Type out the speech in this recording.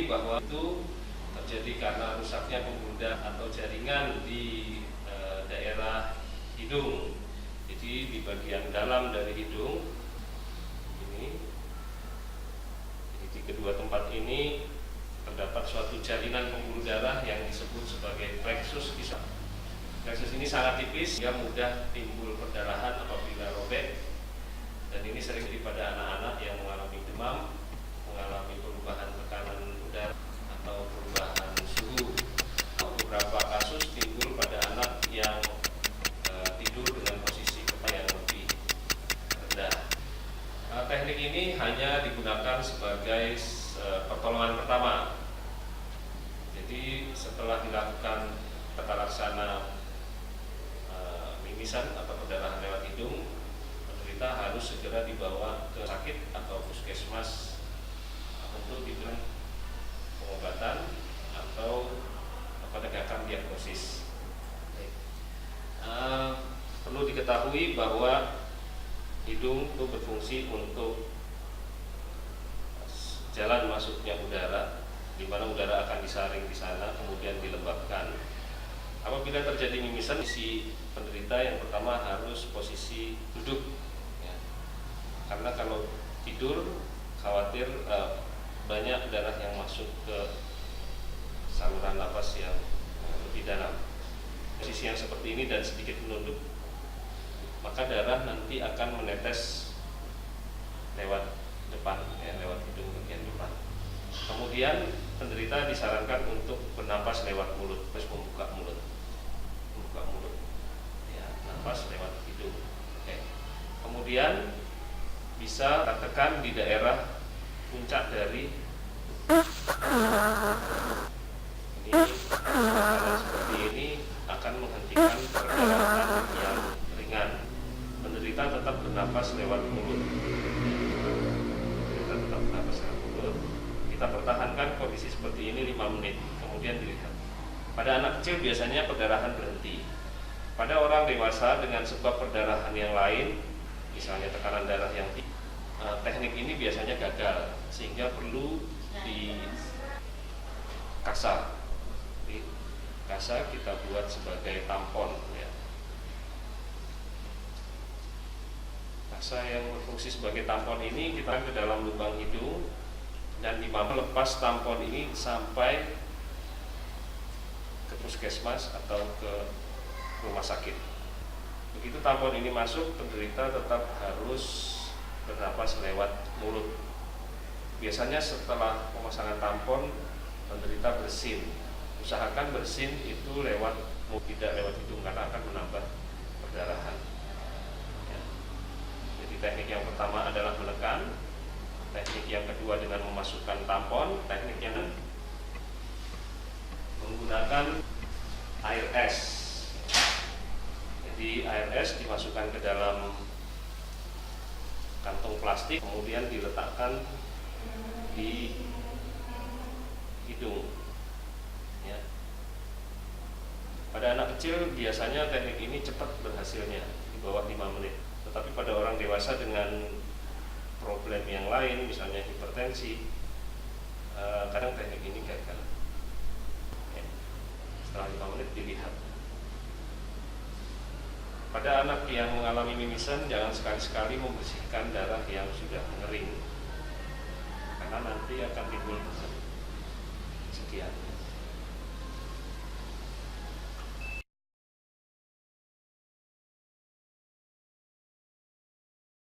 diketahui bahwa itu terjadi karena rusaknya pembuluh darah atau jaringan di daerah hidung. Jadi di bagian dalam dari hidung ini, jadi di kedua tempat ini terdapat suatu jaringan pembuluh darah yang disebut sebagai plexus kisah. Plexus ini sangat tipis sehingga mudah timbul perdarahan apabila robek, dan ini sering terjadi pada anak-anak yang mengalami demam, mengalami perubahan tekanan udara atau perubahan suhu. Beberapa kasus timbul pada anak yang tidur dengan posisi kepala yang lebih rendah. Teknik ini hanya digunakan sebagai pertolongan pertama. Jadi setelah dilakukan tata laksana mimisan atau perdarahan lewat hidung, penderita harus segera dibawa ke sakit atau puskesmas untuk diberikan pengobatan atau penegakan diagnosis. Perlu diketahui bahwa hidung itu berfungsi untuk jalan masuknya udara, di mana udara akan disaring di sana kemudian dilembabkan. Apabila terjadi mimisan, si penderita yang pertama harus posisi duduk, ya. Karena kalau tidur khawatir banyak darah yang masuk ke saluran napas yang lebih dalam. Posisi yang seperti ini dan sedikit menunduk, maka darah nanti akan menetes lewat depan, ya, lewat hidung bagian depan. Kemudian penderita disarankan untuk bernapas lewat mulut, terus membuka mulut, ya, napas lewat hidung. Oke. Kemudian bisa tekan di daerah puncak dari ini, seperti ini akan menghentikan perdarahan yang ringan. Penderita tetap bernapas lewat mulut. Kita pertahankan kondisi seperti ini 5 menit, kemudian dilihat. Pada anak kecil biasanya perdarahan berhenti. Pada orang dewasa dengan sebab perdarahan yang lain, misalnya tekanan darah yang tinggi, teknik ini biasanya gagal, sehingga perlu di kasa. Di kasa kita buat sebagai tampon, ya. Kasa yang berfungsi sebagai tampon ini kita ke dalam lubang hidung, dan dimana lepas tampon ini sampai ke puskesmas atau ke rumah sakit. Begitu tampon ini masuk, penderita tetap harus bernapas lewat mulut. Biasanya setelah pemasangan tampon, penderita bersin. Usahakan bersin itu lewat mulut, tidak lewat hidung, karena akan menambah perdarahan, ya. Jadi teknik yang pertama adalah menekan. Teknik yang kedua dengan memasukkan tampon. Teknik yang menggunakan air es. Jadi air es dimasukkan ke dalam kantong plastik, kemudian diletakkan di hidung, ya. Pada anak kecil biasanya teknik ini cepat berhasilnya, di bawah 5 menit. Tetapi pada orang dewasa dengan problem yang lain, misalnya hipertensi, kadang teknik ini gagal. Ya. Setelah 5 menit dilihat. Pada anak yang mengalami mimisan, jangan sekali-sekali membersihkan darah yang sudah mengering, karena nanti akan timbul sekian.